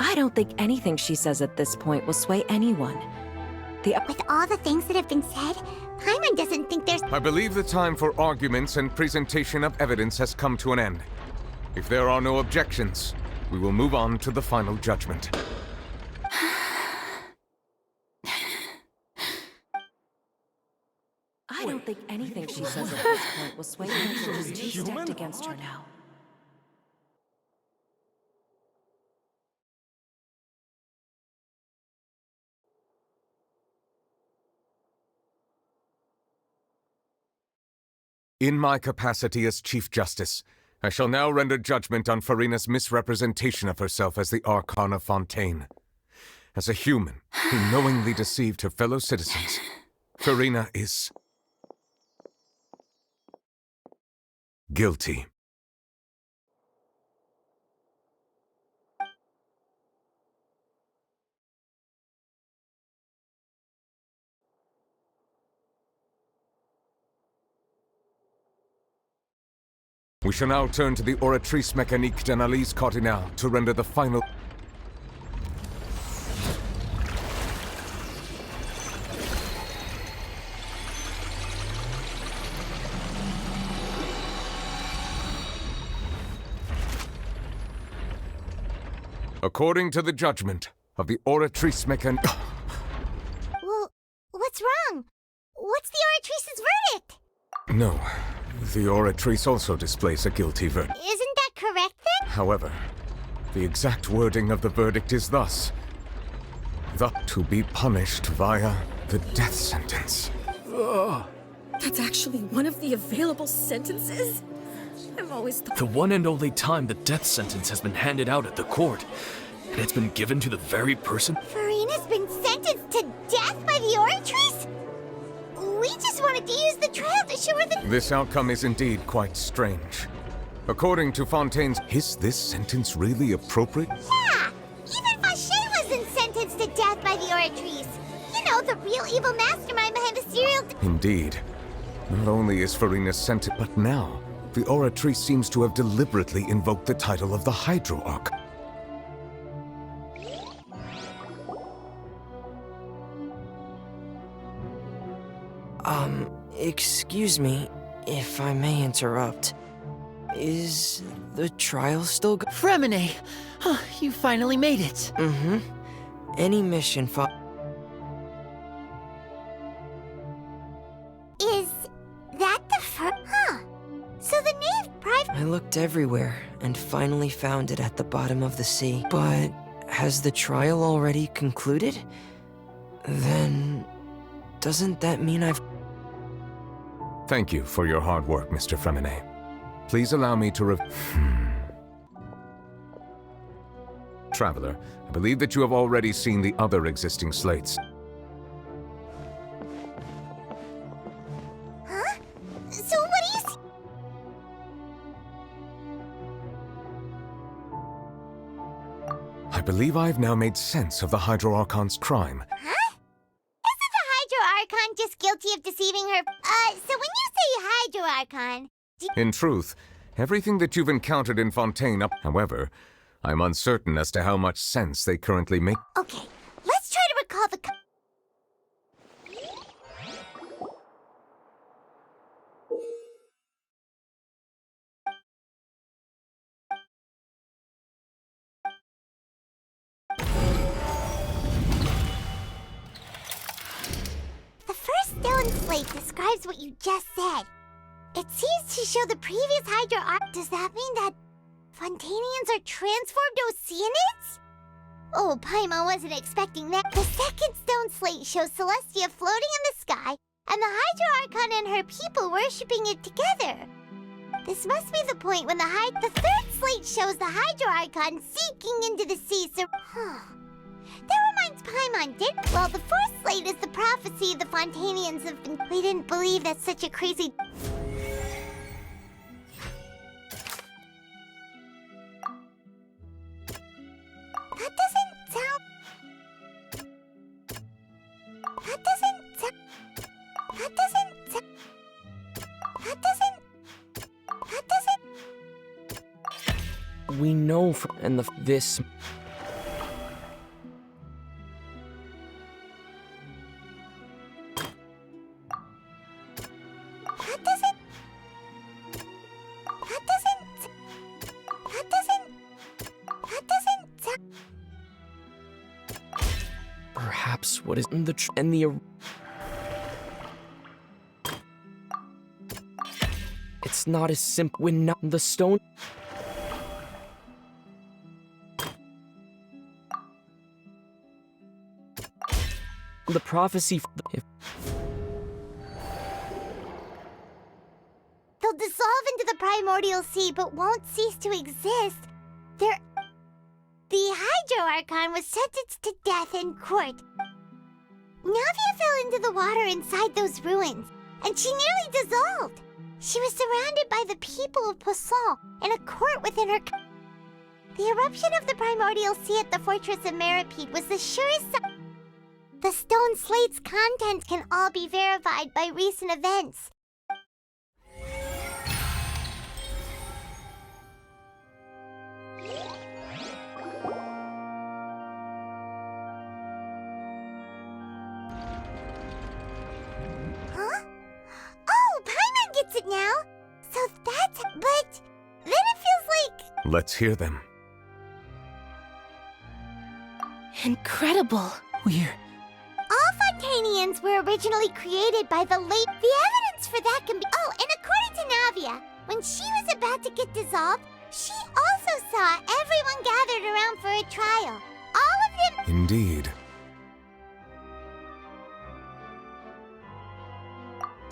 I don't think anything she says at this point will sway anyone. With all the things that have been said, Paimon doesn't think there's... I believe the time for arguments and presentation of evidence has come to an end. If there are no objections, we will move on to the final judgment. I don't think anything she says at this point will sway anyone who's too stacked against her now. In my capacity as Chief Justice, I shall now render judgment on Furina's misrepresentation of herself as the Archon of Fontaine. As a human who knowingly deceived her fellow citizens, Furina is... guilty. We shall now turn to the Oratrice Mécanique d'Analyse Cardinale to render the final... According to the judgment of the Oratrice Mécanique... Well, what's wrong? What's the Oratrice's verdict? No, the Oratrice also displays a guilty verdict. Isn't that correct then? However, the exact wording of the verdict is thus: to be punished via the death sentence. That's actually one of the available sentences? I've always thought... The one and only time the death sentence has been handed out at the court. And it's been given to the very person... Furina's been sentenced to death by the Oratrice? We just wanted to use the trial to show her that... This outcome is indeed quite strange. According to Fontaine's... Is this sentence really appropriate? Yeah! Even Fauché wasn't sentenced to death by the Oratrice. You know, the real evil mastermind behind the serial... Indeed. Not only is Furina sentenced, but now, the Oratrice seems to have deliberately invoked the title of the Hydro-Arch. Excuse me, if I may interrupt. Is the trial still Fremine! You finally made it! Mm-hmm. Any mission Is that the So the knave private... I looked everywhere and finally found it at the bottom of the sea. But has the trial already concluded? Then... doesn't that mean I've... Thank you for your hard work, Mr. Fremine. Please allow me to Traveler, I believe that you have already seen the other existing slates. Huh? So what do you see? I believe I have now made sense of the Hydro-Archon's crime. Huh? Isn't the Hydro-Archon just guilty of deceiving her? So when you say Hydro-Archon... In truth, everything that you've encountered in Fontaine however, I'm uncertain as to how much sense they currently make. Okay, let's try to recall the... The first stone slate describes what you just said. It seems to show the previous Hydro-Arch. Does that mean that Fontainians are transformed Oceanids? Oh, Paimon wasn't expecting that. The second stone slate shows Celestia floating in the sky, and the Hydro-Archon and her people worshipping it together. This must be the point when the third slate shows the Hydro-Archon sinking into the sea, so... That reminds Paimon, well, the fourth slate is the prophecy the Fontainians have been... We didn't believe that such a crazy... That doesn't sound... That doesn't sound... That doesn't sound... That doesn't... That doesn't... We know this... Perhaps what is in the and the... It's not as simple when not the stone... The prophecy... They'll dissolve into the primordial sea, but won't cease to exist. The Hydro Archon was sentenced to death in court. Navia fell into the water inside those ruins, and she nearly dissolved. She was surrounded by the people of Poisson in a court within her... The eruption of the primordial sea at the fortress of mmorpg was the surest sign. The stone slate's contents can all be verified by recent events. Huh? Oh, Paimon gets it now! So that's... But... Then it feels like... Let's hear them. Incredible. We're... All Fontainians were originally created by the late... The evidence for that can be... Oh, and according to Navia, when she was about to get dissolved, she also saw everyone gathered around for a trial. All of them... Indeed.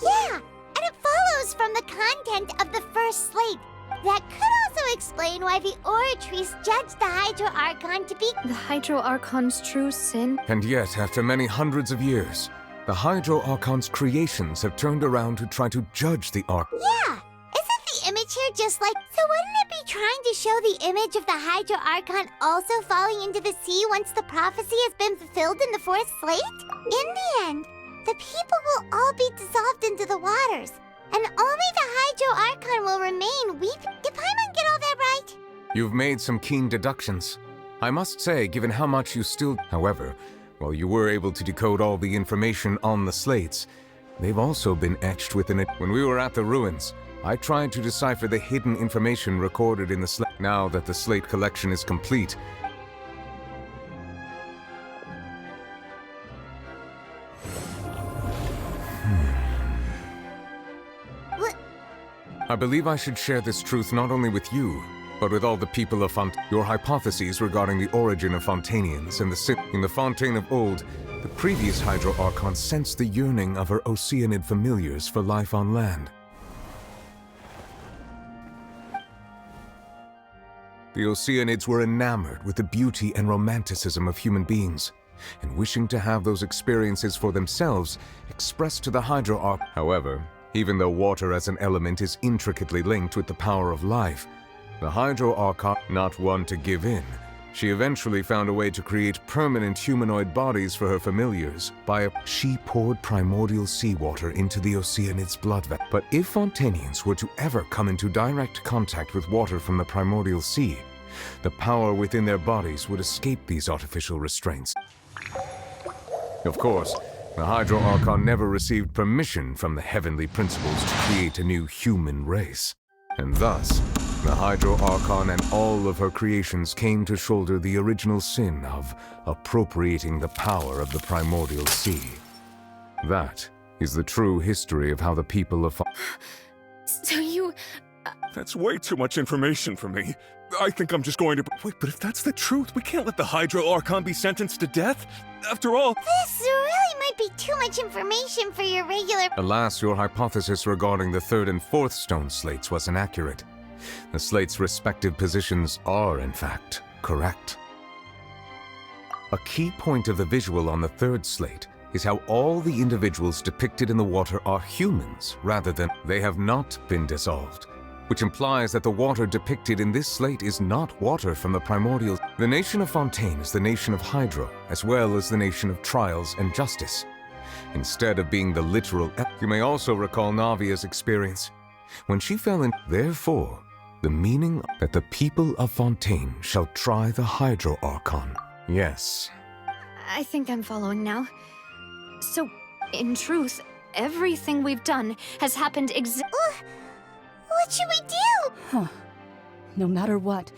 Yeah, and it follows from the content of the first slate. That could also explain why the Oratrice judged the Hydro Archon to be... The Hydro Archon's true sin? And yet, after many hundreds of years, the Hydro Archon's creations have turned around to try to judge the Archon. Yeah, isn't the image here just like... So wouldn't it be trying to show the image of the Hydro Archon also falling into the sea once the prophecy has been fulfilled in the fourth slate? In the end, the people will all be dissolved into the waters, and only the Hydro Archon will remain weeping. Did Paimon get all that right? You've made some keen deductions. I must say, given how much you still... However, while you were able to decode all the information on the slates, they've also been etched within it. When we were at the ruins, I tried to decipher the hidden information recorded in the slate. Now that the slate collection is complete, I believe I should share this truth not only with you, but with all the people of Fontaine. Your hypotheses regarding the origin of Fontainians and the sin in the Fontaine of old, the previous Hydro Archon sensed the yearning of her Oceanid familiars for life on land. The Oceanids were enamored with the beauty and romanticism of human beings, and wishing to have those experiences for themselves, expressed to the Hydro Archon. However, even though water as an element is intricately linked with the power of life, the Hydro Archon, not one to give in, she eventually found a way to create permanent humanoid bodies for her familiars She poured primordial seawater into the Oceanid's blood vessel. But if Fontainians were to ever come into direct contact with water from the primordial sea, the power within their bodies would escape these artificial restraints. Of course, the Hydro Archon never received permission from the heavenly principles to create a new human race. And thus, the Hydro Archon and all of her creations came to shoulder the original sin of appropriating the power of the primordial sea. That is the true history of how the people of... So you... That's way too much information for me. I think I'm just going to... Wait, but if that's the truth, we can't let the Hydro Archon be sentenced to death. After all... This really might be too much information for your regular... Alas, your hypothesis regarding the third and fourth stone slates was inaccurate. The slates' respective positions are, in fact, correct. A key point of the visual on the third slate is how all the individuals depicted in the water are humans, rather than they have not been dissolved, which implies that the water depicted in this slate is not water from the primordial. The nation of Fontaine is the nation of Hydro, as well as the nation of trials and justice. Instead of being the literal... You may also recall Navia's experience. When she fell in... Therefore, the meaning that the people of Fontaine shall try the Hydro Archon. Yes. I think I'm following now. So, in truth, everything we've done has happened What should we do? Huh. No matter what,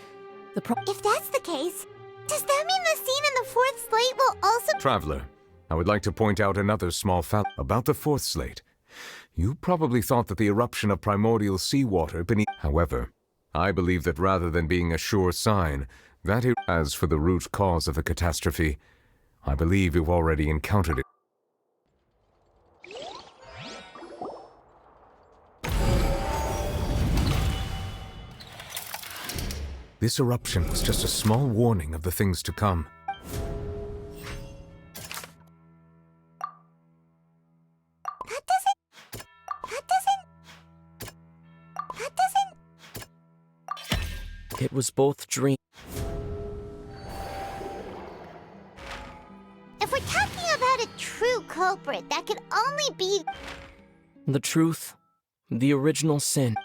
If that's the case, does that mean the scene in the fourth slate will also... Traveler, I would like to point out another small fact about the fourth slate. You probably thought that the eruption of primordial seawater beneath... However, I believe that rather than being a sure sign, that it... As for the root cause of the catastrophe, I believe you've already encountered it. This eruption was just a small warning of the things to come. It was both dream. If we're talking about a true culprit, that could only be... The truth, the original sin.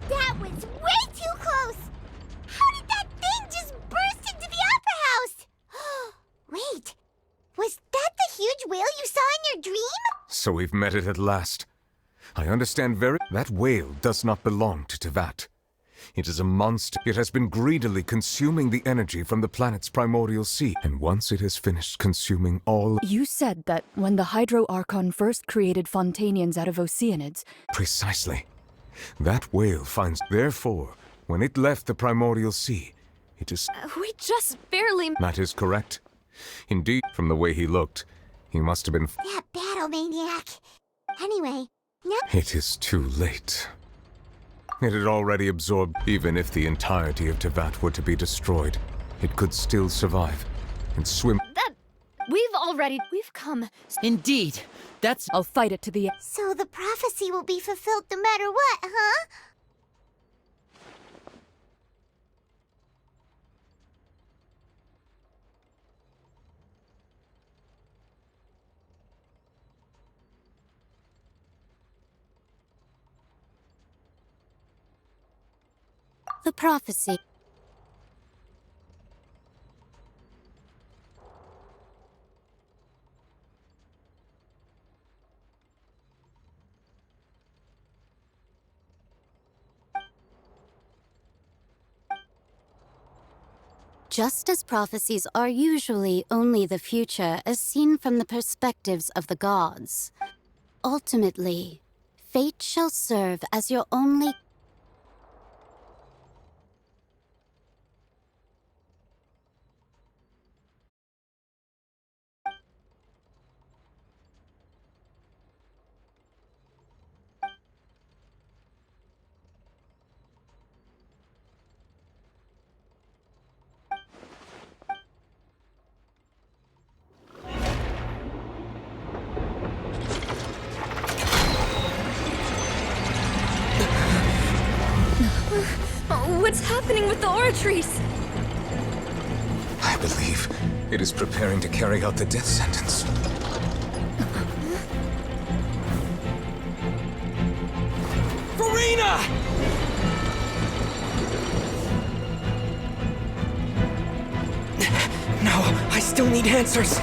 That was way too close! How did that thing just burst into the Opera House? Wait, was that the huge whale you saw in your dream? So we've met it at last. I understand that whale does not belong to Teyvat. It is a monster. It has been greedily consuming the energy from the planet's primordial sea, and once it has finished consuming all... You said that when the Hydro Archon first created Fontainians out of Oceanids... Precisely. That whale finds... Therefore, when it left the primordial sea, it is... We just barely... That is correct. Indeed, from the way he looked, he must have been... That battle maniac. Anyway, now... It is too late. It had already absorbed... Even if the entirety of Teyvat were to be destroyed, it could still survive and swim... We've come... Indeed. That's... I'll fight it to the end. So the prophecy will be fulfilled no matter what, huh? The prophecy. Just as prophecies are usually only the future as seen from the perspectives of the gods, ultimately, fate shall serve as your only... What's happening with the oratories? I believe It is preparing to carry out the death sentence. Furina! No, I still need answers.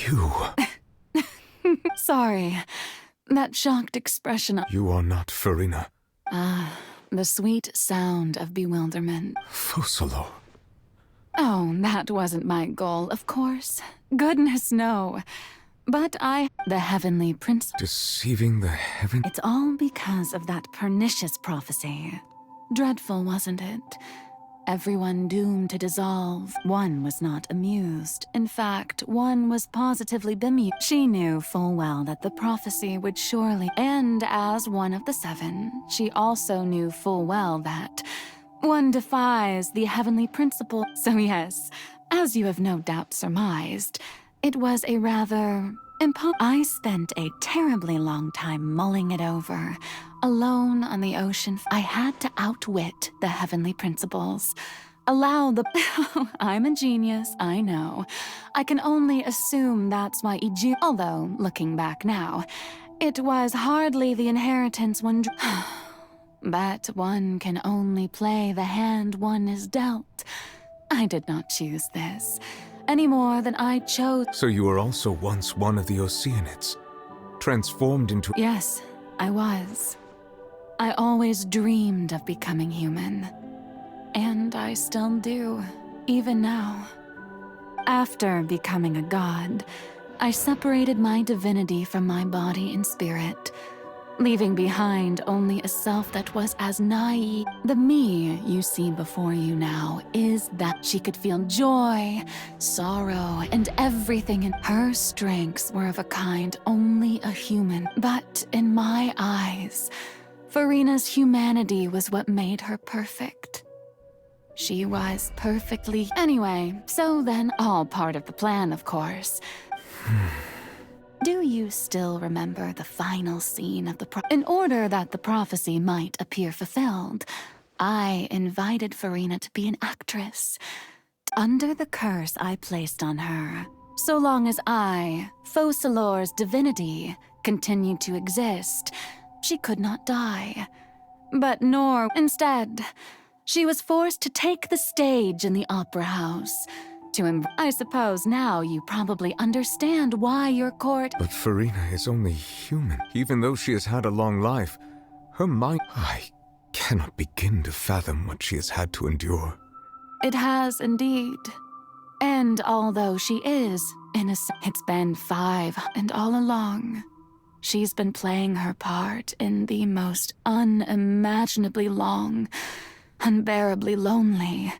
You. Sorry. That shocked expression. You are not Furina. The sweet sound of bewilderment. Focalor. Oh, that wasn't my goal, of course. Goodness, no. But the Heavenly Prince. Deceiving the heaven. It's all because of that pernicious prophecy. Dreadful, wasn't it? Everyone doomed to dissolve. One was not amused. In fact, one was positively bemused. She knew full well that the prophecy would surely end as one of the seven. She also knew full well that one defies the heavenly principle. So yes, as you have no doubt surmised, it was a rather I spent a terribly long time mulling it over. Alone on the ocean, I had to outwit the heavenly principles. Allow the... I'm a genius, I know. I can only assume that's why although, looking back now, it was hardly the inheritance one... But one can only play the hand one is dealt. I did not choose this, any more than I chose... So you were also once one of the Oceanids, transformed into... Yes, I was. I always dreamed of becoming human. And I still do, even now. After becoming a god, I separated my divinity from my body and spirit, leaving behind only a self that was as naive. The me you see before you now is that she could feel joy, sorrow, and everything in her strengths were of a kind only a human. But in my eyes, Furina's humanity was what made her perfect. She was perfectly... Anyway, so then, all part of the plan, of course. Do you still remember the final scene of the In order that the prophecy might appear fulfilled, I invited Furina to be an actress. Under the curse I placed on her, so long as I, Focalor's divinity, continued to exist, she could not die. But nor... Instead, she was forced to take the stage in the opera house. I suppose now you probably understand why your court... But Furina is only human. Even though she has had a long life, her mind... I cannot begin to fathom what she has had to endure. It has indeed. And although she is innocent, it's been 5, and all along, she's been playing her part in the most unimaginably long, unbearably lonely...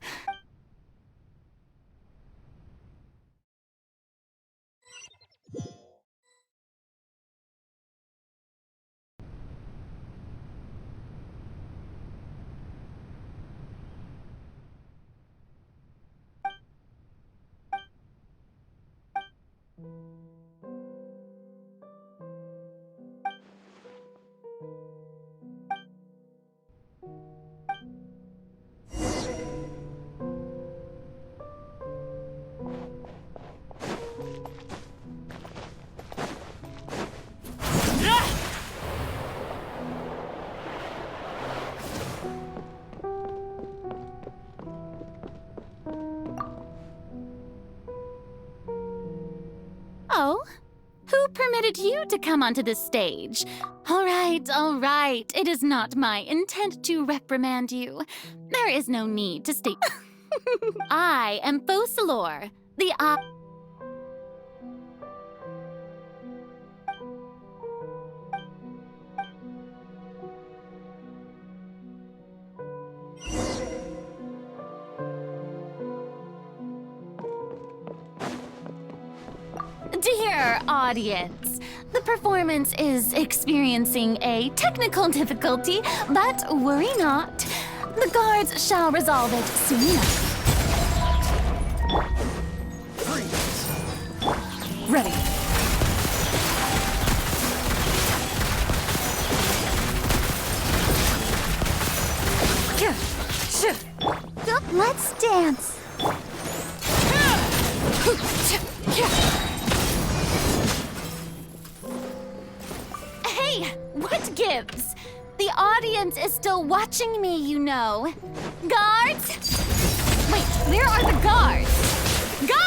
So, who permitted you to come onto the stage? All right. It is not my intent to reprimand you. There is no need to state. I am Focalor, the Dear audience, the performance is experiencing a technical difficulty, but worry not. The guards shall resolve it soon enough. Ready. Let's dance. Hey, what gives? The audience is still watching me, you know. Guards? Wait, where are the guards? Guards!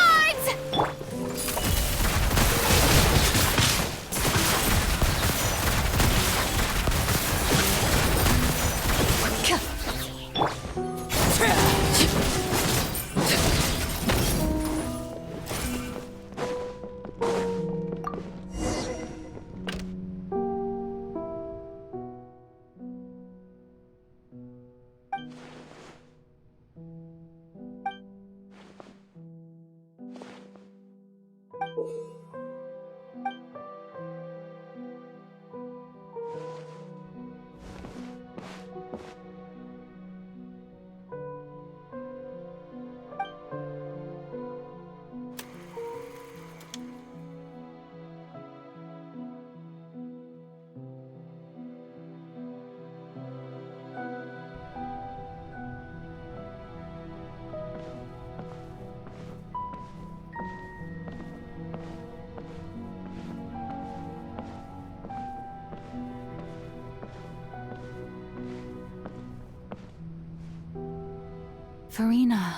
Furina.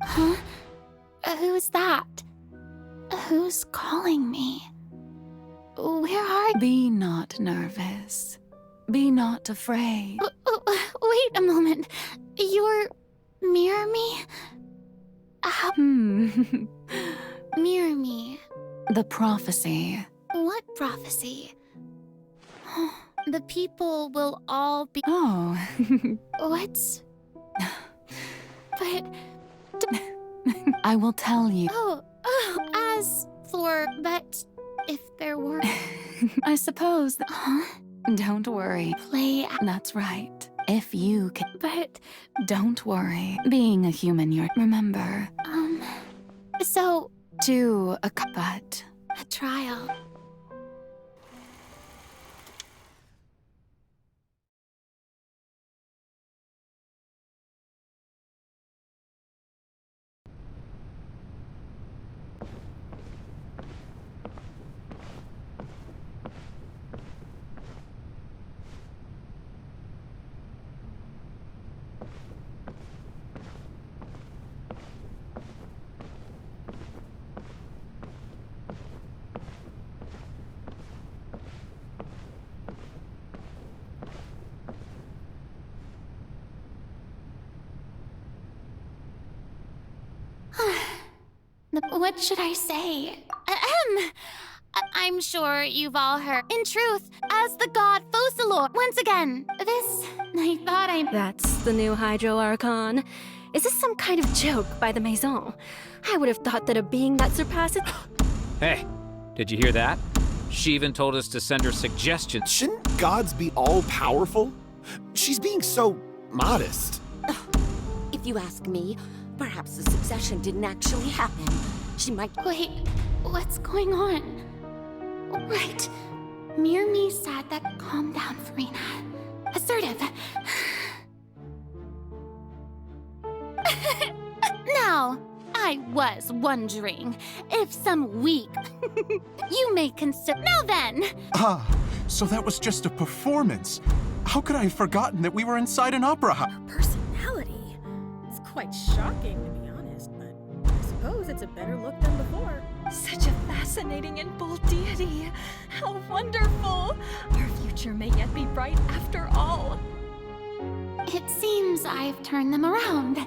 Huh? Who's that? Who's calling me? Where are you? Be not nervous. Be not afraid. Wait a moment. You're... Mirror me? How... Mirror me. The prophecy. What prophecy? The people will all be... Oh. What's... But... I will tell you. As for... But... If there were... I suppose that... Huh? Don't worry. Play... That's right. If you can... But... Don't worry. Being a human, you're... Remember... So... To a... But... A trial... What should I say? I'm sure you've all heard. In truth, as the god Focalor, once again, this... I thought I... That's the new Hydro Archon. Is this some kind of joke by the Maison? I would have thought that a being that surpasses... Hey, did you hear that? She even told us to send her suggestions. Shouldn't gods be all-powerful? She's being so modest. If you ask me, perhaps the succession didn't actually happen. She might... Wait, what's going on? Right. Mirror me said that. Calm down, Furina. Assertive. Now, I was wondering if some week you may consider... Now then! Ah, so that was just a performance. How could I have forgotten that we were inside an opera house? Her personality. It's quite shocking, to be honest, but I suppose it's a better look than before. Such a fascinating and bold deity. How wonderful! Our future may yet be bright after all. It seems I've turned them around.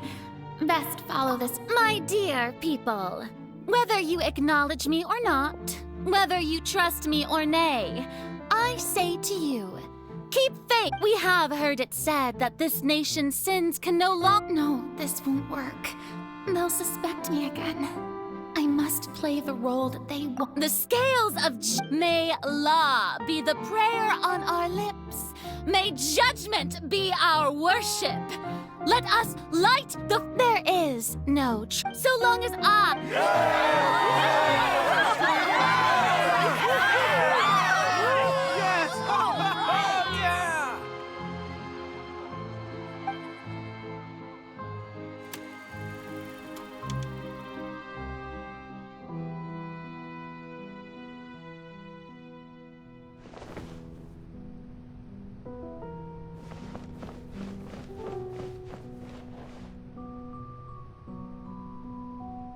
Best follow this. My dear people, whether you acknowledge me or not, whether you trust me or nay, I say to you, keep faith. We have heard it said that this nation's sins can no longer... No, this won't work. They'll suspect me again. I must play the role that they want. The scales of may law be the prayer on our lips. May judgment be our worship. Let us light the... There is no so long as I... Yes! Oh, yeah!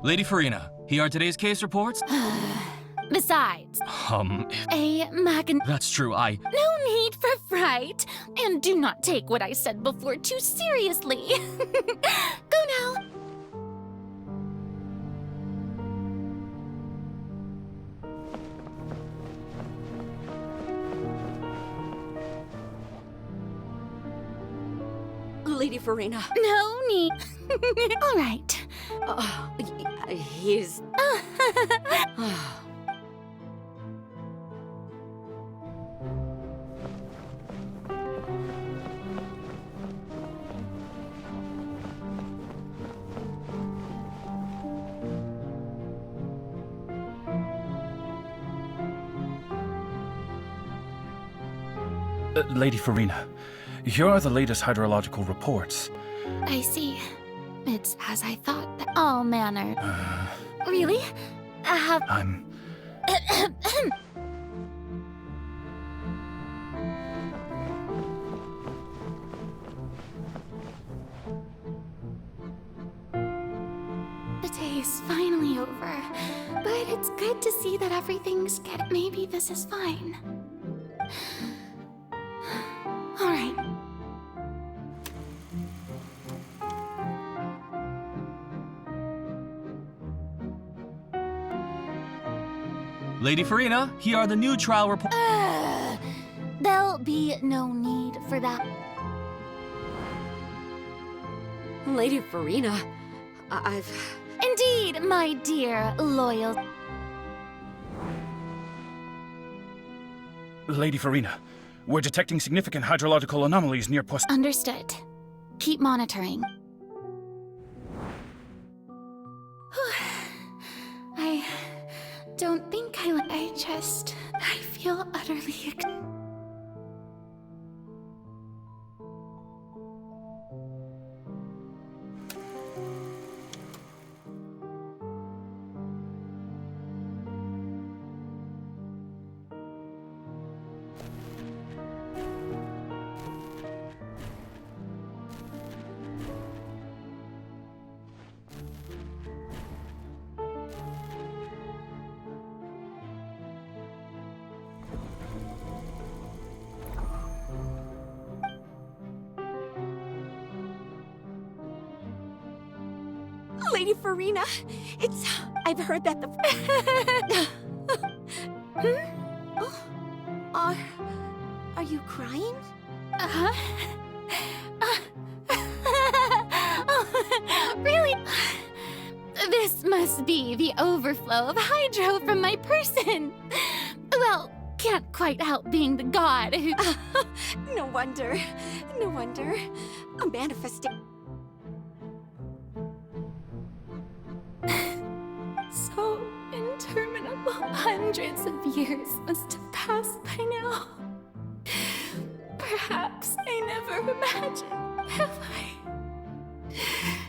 Lady Furina, here are today's case reports. Besides, That's true, no need for fright. And do not take what I said before too seriously. Go now. Lady Furina. No need. All right. He's... Lady Furina, here are the latest hydrological reports. I see. It's as I thought. All manner. Really? I'm... The day is finally over. But it's good to see that everything's good. Maybe this is fine. All right. Lady Furina, here are the new trial reports. There'll be no need for that. Lady Furina, I've... Indeed, my dear loyal... Lady Furina, we're detecting significant hydrological anomalies near Post... Understood. Keep monitoring. I don't think I feel utterly... Lady Furina, I've heard that the... Are you crying? Really? This must be the overflow of hydro from my person. Well, can't quite help being the god who... No wonder. No wonder. A manifestation. So interminable. Hundreds of years must have passed by now. Perhaps I never imagined, have I?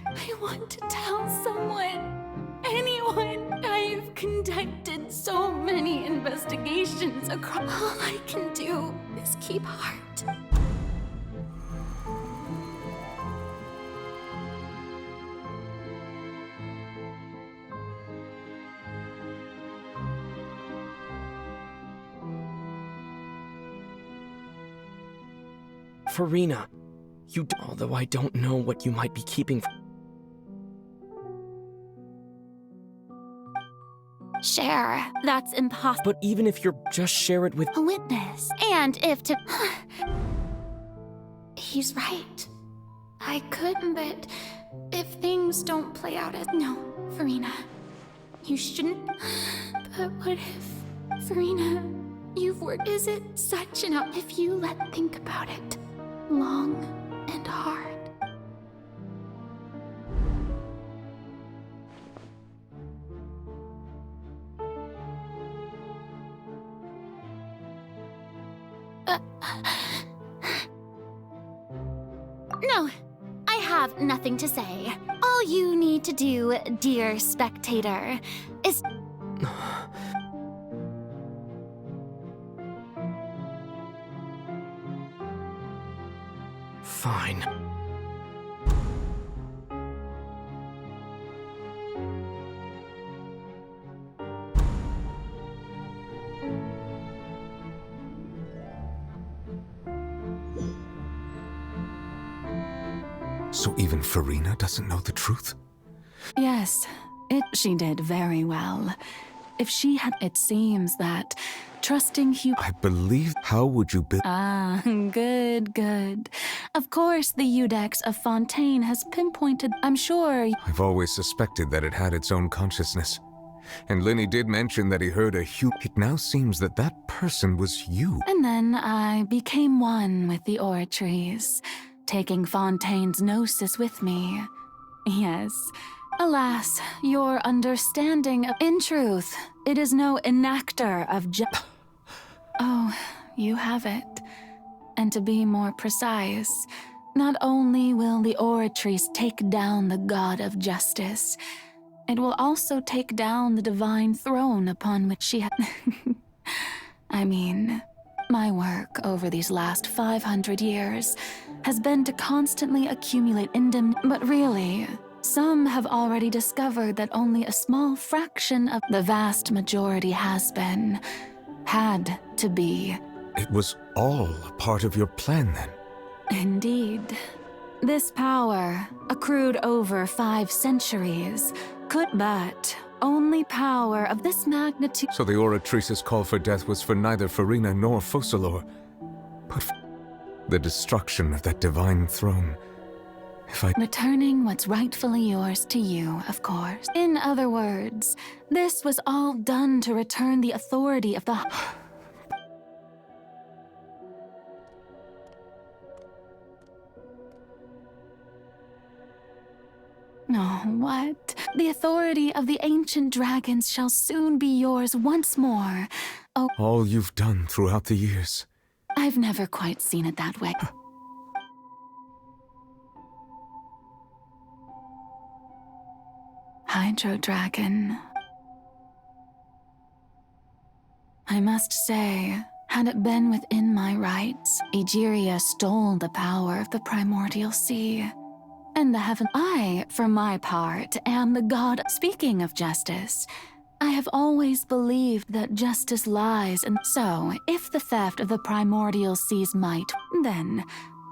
I want to tell someone, anyone. I've conducted so many investigations across. All I can do is keep heart. Furina, although I don't know what you might be keeping. Share. That's impossible. But even if you're just share it with A witness. And if to... He's right. I could, but if things don't play out as... No, Furina. You shouldn't... But what if... Furina, you've worked... Is it such an... If you think about it. Long and hard. No, I have nothing to say. All you need to do, dear spectator, is... Fine. So even Furina doesn't know the truth? Yes, she did very well. If she had... It seems that trusting I believe... How would you build... Ah, good. Of course, the Iudex of Fontaine has pinpointed... I'm sure... I've always suspected that it had its own consciousness. And Lenny did mention that he heard a It now seems that that person was you. And then I became one with the oratories, taking Fontaine's gnosis with me. Yes. Alas, your understanding of... In truth, it is no enactor of Oh, you have it. And to be more precise, not only will the oratories take down the god of justice, it will also take down the divine throne upon which she I mean, my work over these last 500 years has been to constantly accumulate but really, some have already discovered that only a small fraction of the vast majority had to be. It was all a part of your plan then? Indeed. This power, accrued over 5 centuries, but only power of this magnitude... So the Oratrice's call for death was for neither Furina nor Focalor, but the destruction of that divine throne. Returning what's rightfully yours to you, of course. In other words, this was all done to return the authority of the... Oh, what? The authority of the ancient dragons shall soon be yours once more. Oh, all you've done throughout the years. I've never quite seen it that way. Hydro Dragon. I must say, had it been within my rights, Egeria stole the power of the primordial sea. And the heaven... I, for my part, am the god... Speaking of justice, I have always believed that justice lies in... So, if the theft of the primordial seas might, then,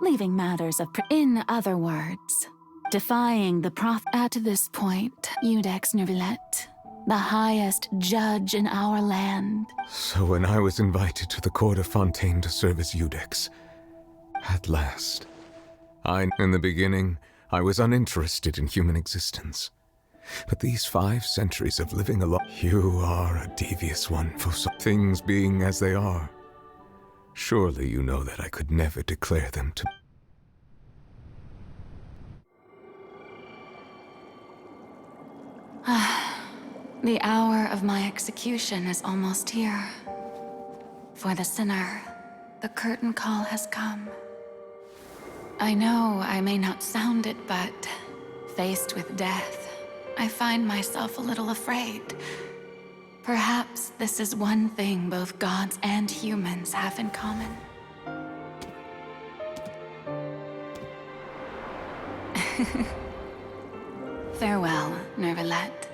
leaving matters of... In other words, defying the At this point, Iudex Nervillet, the highest judge in our land... So when I was invited to the court of Fontaine to serve as Iudex, at last, in the beginning... I was uninterested in human existence. But these 5 centuries of living alone... You are a devious one, for things being as they are. Surely you know that I could never declare them to... The hour of my execution is almost here. For the sinner, the curtain call has come. I know I may not sound it, but faced with death, I find myself a little afraid. Perhaps this is one thing both gods and humans have in common. Farewell, Nervillet.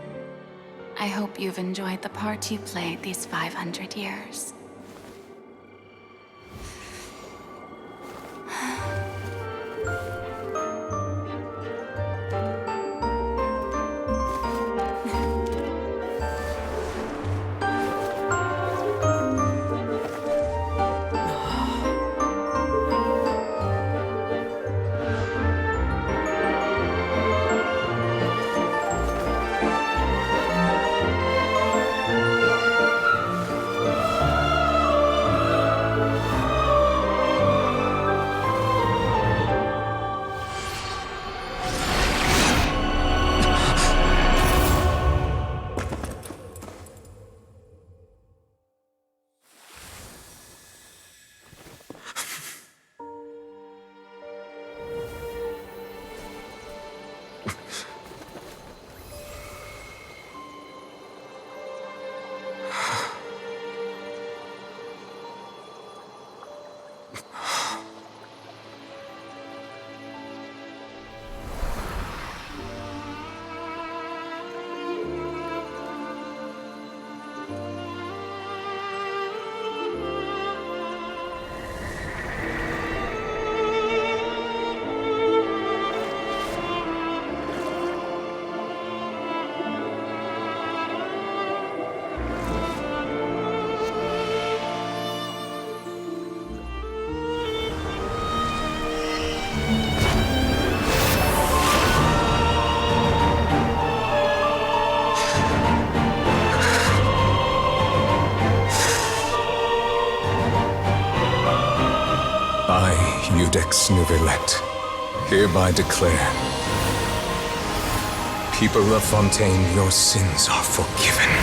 I hope you've enjoyed the part you played these 500 years. Judex Nuvelet, hereby declare, people of Fontaine, your sins are forgiven.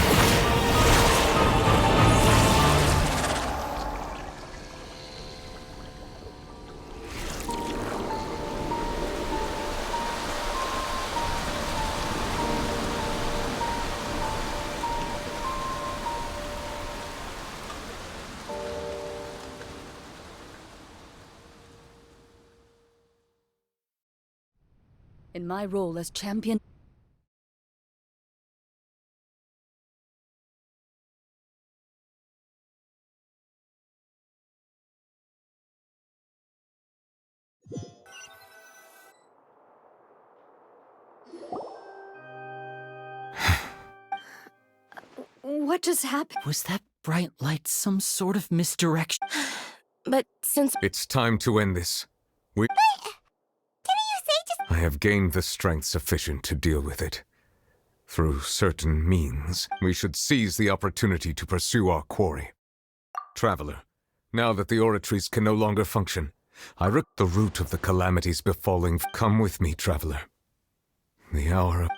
In my role as champion... What just happened? Was that bright light some sort of misdirection? But since... It's time to end this. Can you say just... I have gained the strength sufficient to deal with it. Through certain means, we should seize the opportunity to pursue our quarry. Traveler, now that the oratories can no longer function, I root the root of the calamities befalling. Come with me, Traveler. The hour of...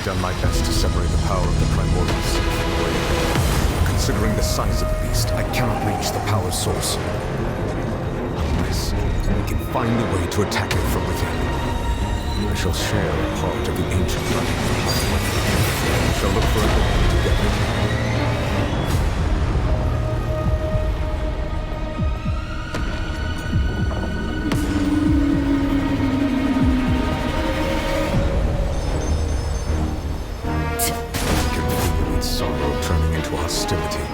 done my best to separate the power of the primordials. Considering the size of the beast, I cannot reach the power source. Unless we can find a way to attack it from within. I shall share a part of the ancient life. We shall look for a way together. Hostility.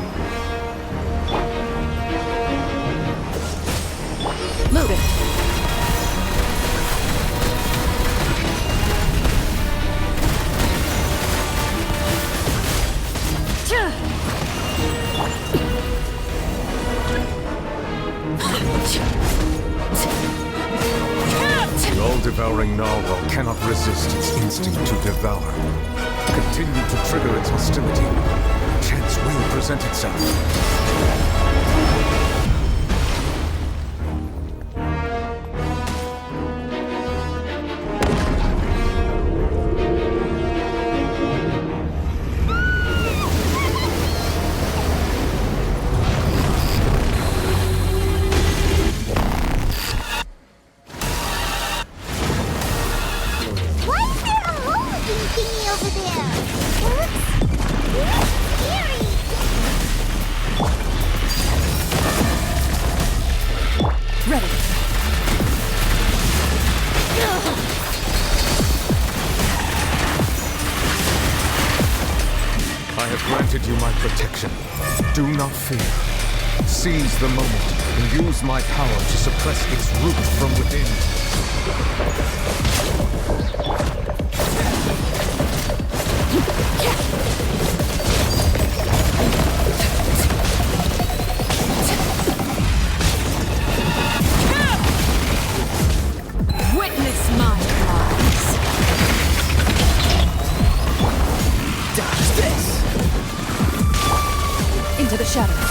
Move it. The all-devouring narwhal cannot resist its instinct to devour. Continue to trigger its hostility. Chance will present itself. I have granted you my protection. Do not fear. Seize the moment and use my power to suppress its root from within. Witness my eyes. Dodge this. Into the shadows.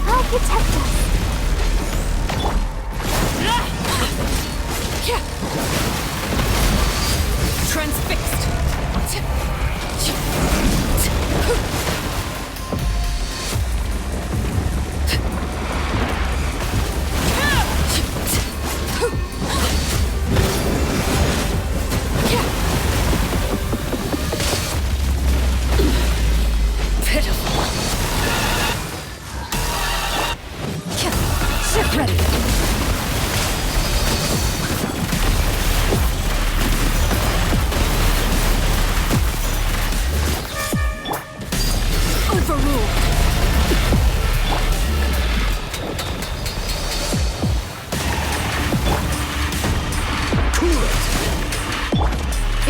I'll protect us. Transfixed.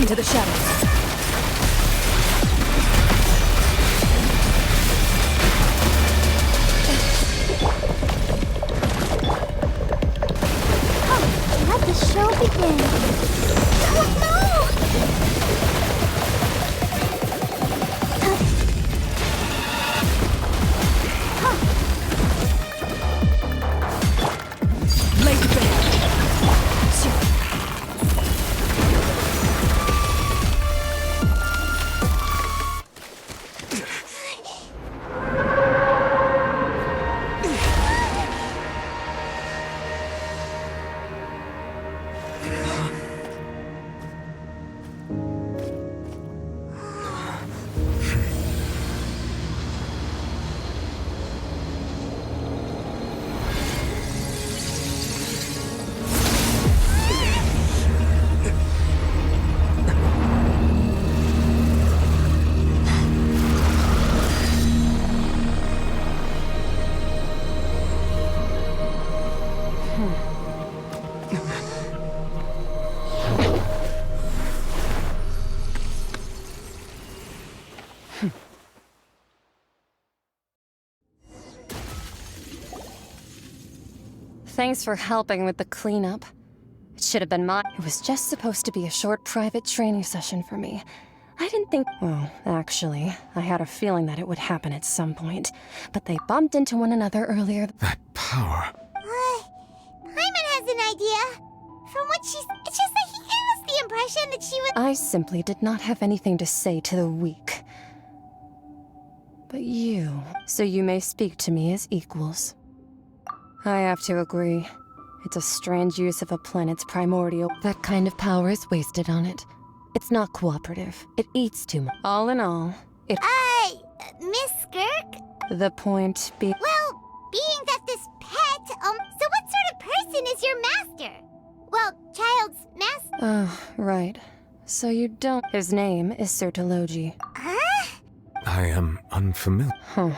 into the shadows. Let the show begin. Oh no! Lay the bed. Thanks for helping with the cleanup. It should have been mine. It was just supposed to be a short private training session for me. I didn't think... Well, actually, I had a feeling that it would happen at some point. But they bumped into one another earlier. That power. Paimon has an idea. From what she's... It's just that he gave us the impression that she was... I simply did not have anything to say to the weak. But you... So you may speak to me as equals. I have to agree. It's a strange use of a planet's primordial. That kind of power is wasted on it. It's not cooperative. It eats too much. All in all, it... Miss Skirk? The point being... Well, being that this pet, so what sort of person is your master? Well, child's master? Oh, right. So you don't... His name is Sir Thelazy. Huh? I am unfamiliar. Huh.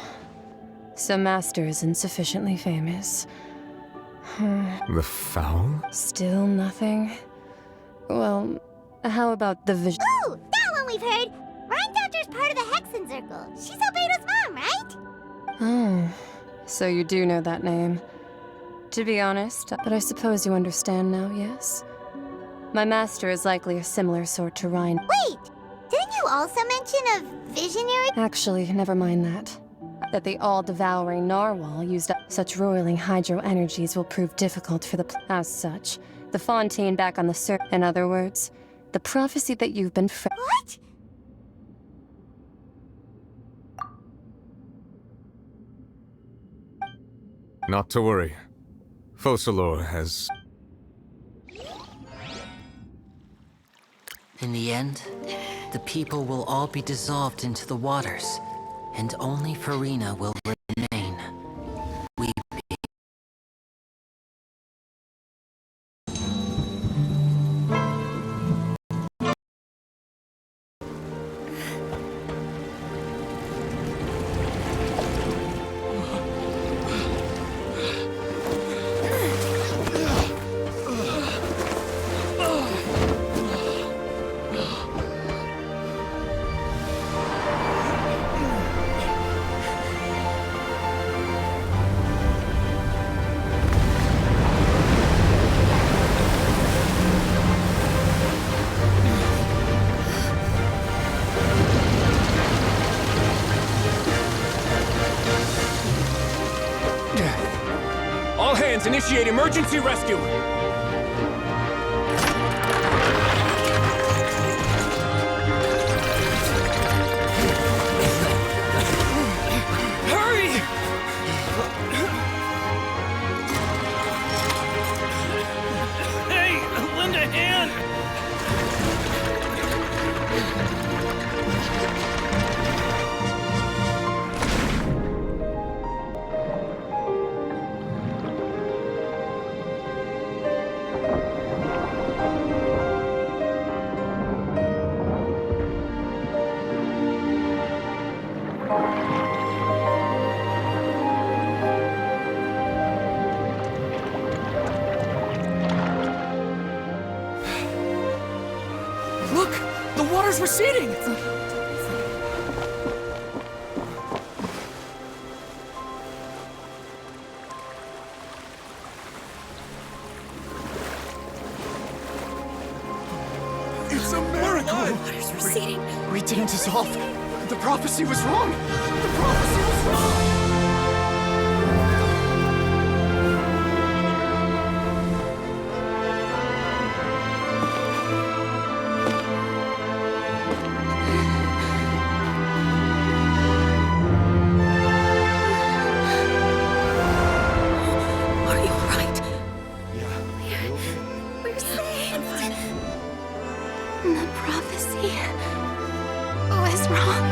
So master isn't sufficiently famous. The foul? Still nothing? Well, how about the vision? Ooh, that one we've heard! Rhine-Doctor's part of the Hexen Circle. She's Albedo's mom, right? Oh, so you do know that name. To be honest, but I suppose you understand now, yes? My master is likely a similar sort to Rhine. Wait! Didn't you also mention a visionary? Actually, never mind that. That the all-devouring narwhal used up such roiling hydro energies will prove difficult for the as such. The Fontaine back on the surface. In other words, the prophecy that you've been What? Not to worry. Focalor has... In the end, the people will all be dissolved into the waters, and only Furina will remain. Weeping. All hands, initiate emergency rescue! Hurry! Hey, lend a hand! water's receding! It's a miracle! Water's receding. We didn't dissolve. The prophecy was wrong. The prophecy was wrong! Are you alright? Yeah. We're saved. The prophecy was wrong.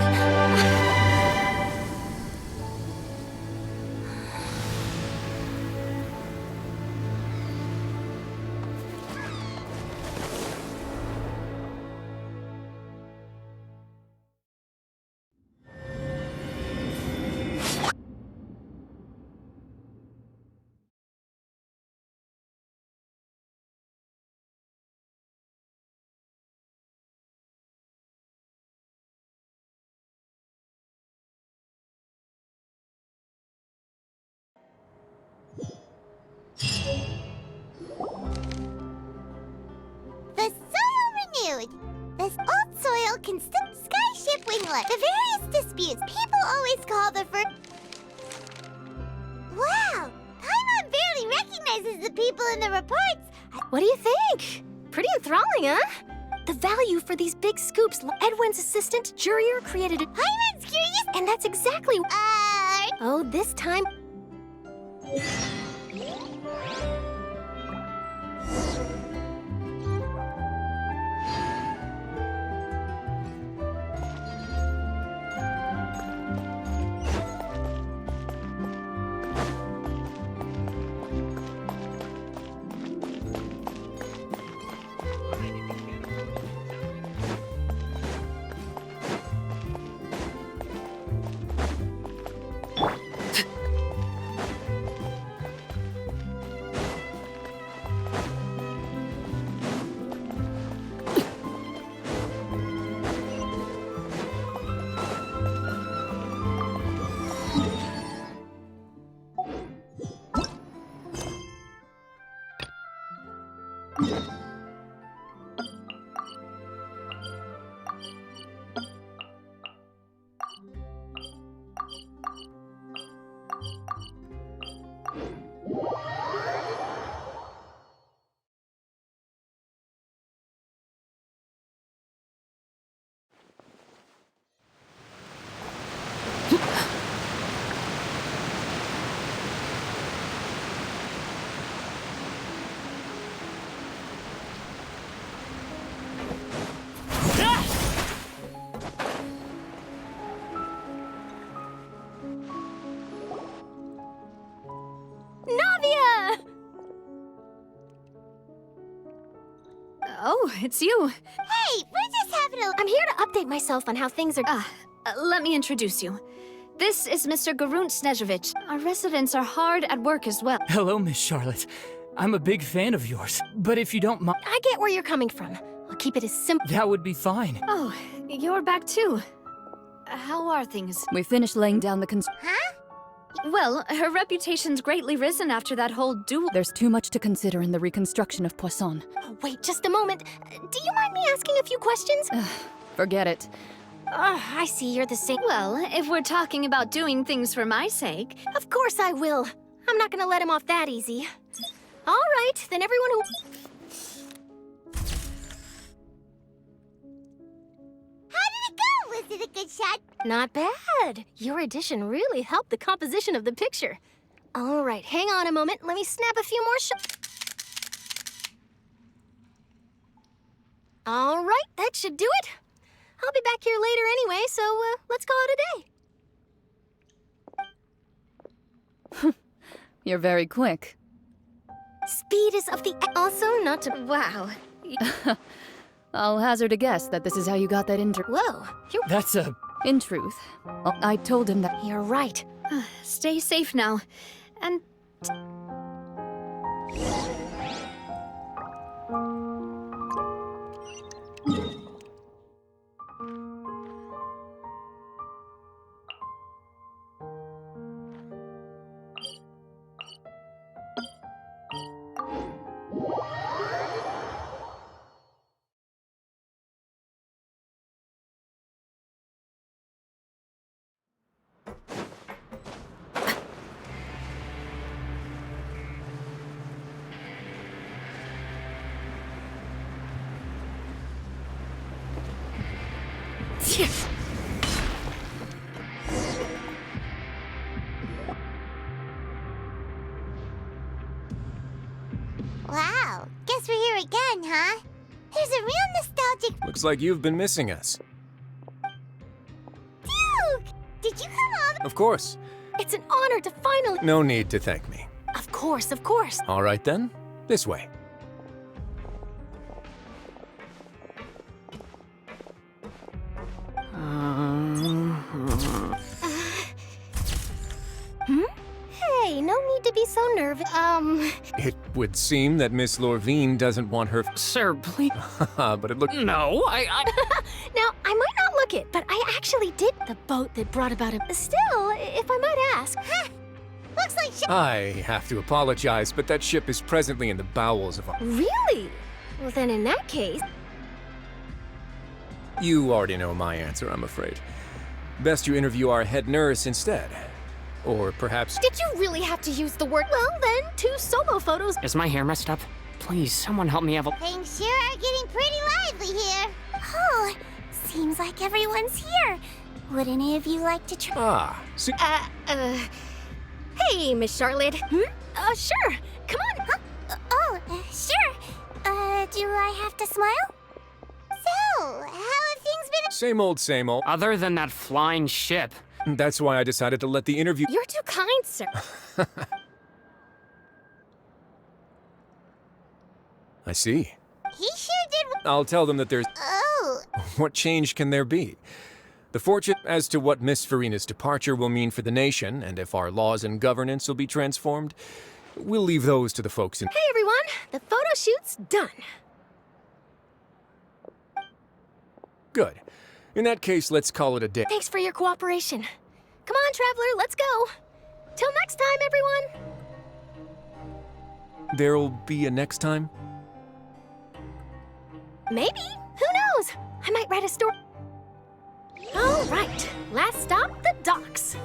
The soil renewed. This old soil can still skyship winglet. The various disputes people always call the Wow! Paimon barely recognizes the people in the reports. What do you think? Pretty enthralling, huh? The value for these big scoops. Edwin's assistant, Jurier, created it. Paimon's curious. And that's exactly... Oh, this time... Oh, it's you. Hey, we're just having a... I'm here to update myself on how things are... let me introduce you. This is Mr. Garunt Snežević. Our residents are hard at work as well. Hello, Miss Charlotte. I'm a big fan of yours, but if you don't mind... I get where you're coming from. I'll keep it as simple... That would be fine. Oh, you're back too. How are things? We finished laying down the Huh? Well, her reputation's greatly risen after that whole duel. There's too much to consider in the reconstruction of Poisson. Oh, wait just a moment. Do you mind me asking a few questions? Forget it. I see you're the same. Well, if we're talking about doing things for my sake... Of course I will. I'm not gonna let him off that easy. All right, then everyone who... How did it go? Was it a good shot? Not bad. Your addition really helped the composition of the picture. All right, hang on a moment. Let me snap a few more shots. All right, that should do it. I'll be back here later anyway, so let's call it a day. You're very quick. Speed is of the... Also, not to... Wow. I'll hazard a guess that this is how you got that Whoa, you're... That's a... In truth, I told him that... You're right. Stay safe now. And... Wow, guess we're here again, huh? There's a real nostalgic... Looks like you've been missing us. Duke! Did you come all... Of course. It's an honor to finally... No need to thank me. Of course, of course. All right then, this way. Hey, no need to be so nervous. It would seem that Miss Lorvine doesn't want her... Sir, please... but it looked... No, Now, I might not look it, but I actually did the boat that brought about him. Still, if I might ask... Looks like I have to apologize, but that ship is presently in the bowels of our... Really? Well, then in that case... You already know my answer, I'm afraid. Best you interview our head nurse instead. Or perhaps... Did you really have to use the word? Well, then, 2 solo photos... Is my hair messed up? Please, someone help me have a... Things sure are getting pretty lively here. Oh, seems like everyone's here. Would any of you like to try... see... Hey, Miss Charlotte. Sure. Come on. Sure. Do I have to smile? So, how have things been... Same old, same old. Other than that flying ship. That's why I decided to let the interview... You're too kind, sir. I see. He sure did... I'll tell them that there's... Oh. What change can there be? The fortune as to what Miss Furina's departure will mean for the nation, and if our laws and governance will be transformed, we'll leave those to the folks in... Hey, everyone. The photo shoot's done. Good. In that case, let's call it a day. Thanks for your cooperation. Come on, Traveler, let's go. Till next time, everyone. There'll be a next time? Maybe. Who knows? I might write a story. All right. Last stop, the docks.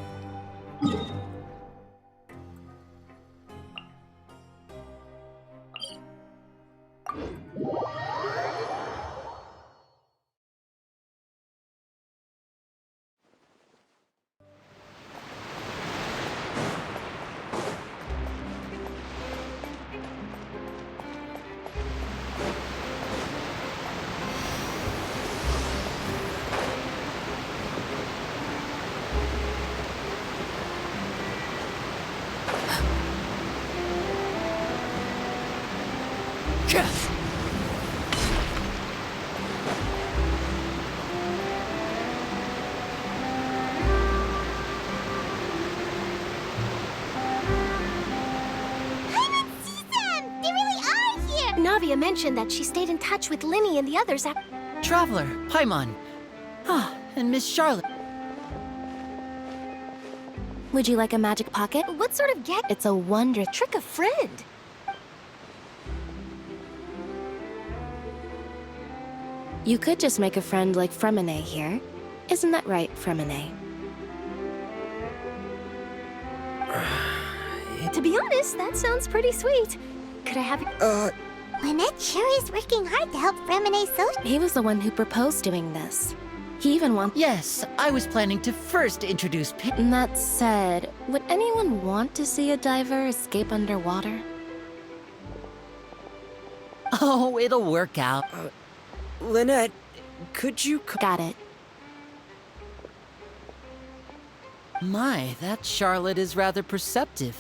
Navia mentioned that she stayed in touch with Linny and the others at... Traveler, Paimon. Ah, and Miss Charlotte. Would you like a magic pocket? What sort of get? It's a wonder. Trick a friend. You could just make a friend like Fremine here. Isn't that right, Fremine? To be honest, that sounds pretty sweet. Could I have you... Lynette sure is working hard to help Fremine so... He was the one who proposed doing this. He even wants... Yes, I was planning to first introduce... That said, would anyone want to see a diver escape underwater? Oh, it'll work out. Lynette, could you... Got it. My, that Charlotte is rather perceptive.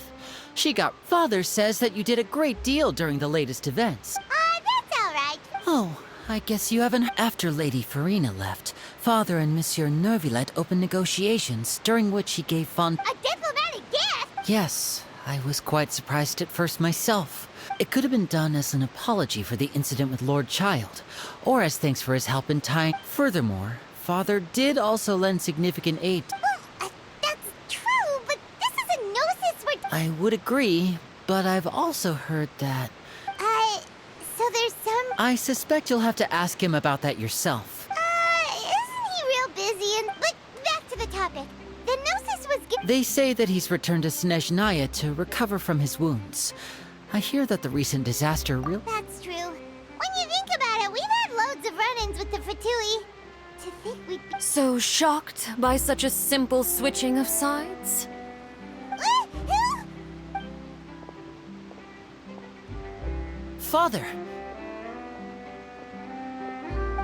She got... Father says that you did a great deal during the latest events. That's all right. Oh, I guess you haven't... After Lady Furina left, Father and Monsieur Neuvillette opened negotiations, during which he gave Fontaine... A diplomatic gift? Yes, I was quite surprised at first myself. It could have been done as an apology for the incident with Lord Child, or as thanks for his help in tying... Furthermore, Father did also lend significant aid... I would agree, but I've also heard that... So there's some... I suspect you'll have to ask him about that yourself. Isn't he real busy? But back to the topic. The Gnosis was given... They say that he's returned to Snezhnaya to recover from his wounds. I hear that the recent disaster That's true. When you think about it, we've had loads of run-ins with the Fatui. To think we'd be... So shocked by such a simple switching of sides? father.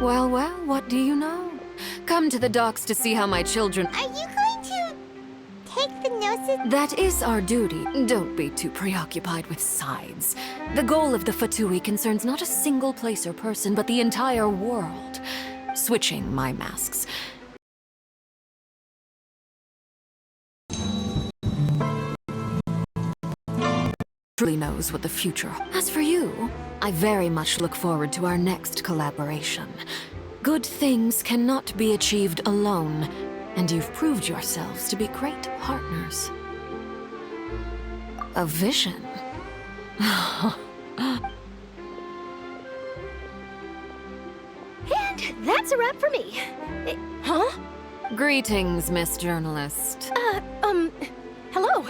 Well, well, what do you know? Come to the docks to see how my children... Are you going to take the gnosis? That is our duty. Don't be too preoccupied with sides. The goal of the Fatui concerns not a single place or person, but the entire world. Switching my masks. Truly knows what the future. As for you, I very much look forward to our next collaboration. Good things cannot be achieved alone, and you've proved yourselves to be great partners. A vision. And that's a wrap for me. Huh? Greetings, Miss Journalist. Hello.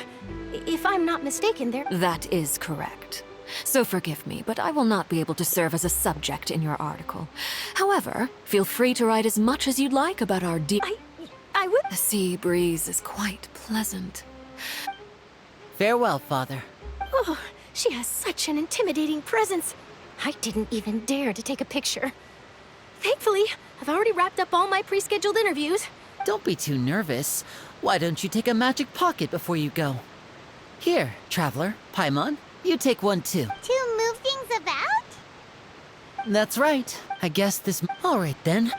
If I'm not mistaken, there... That is correct. So forgive me, but I will not be able to serve as a subject in your article. However, feel free to write as much as you'd like about our I would... The sea breeze is quite pleasant. Farewell, Father. Oh, she has such an intimidating presence. I didn't even dare to take a picture. Thankfully, I've already wrapped up all my pre-scheduled interviews. Don't be too nervous. Why don't you take a magic pocket before you go? Here, Traveler, Paimon, you take one too. To move things about? That's right. I guess this... All right then.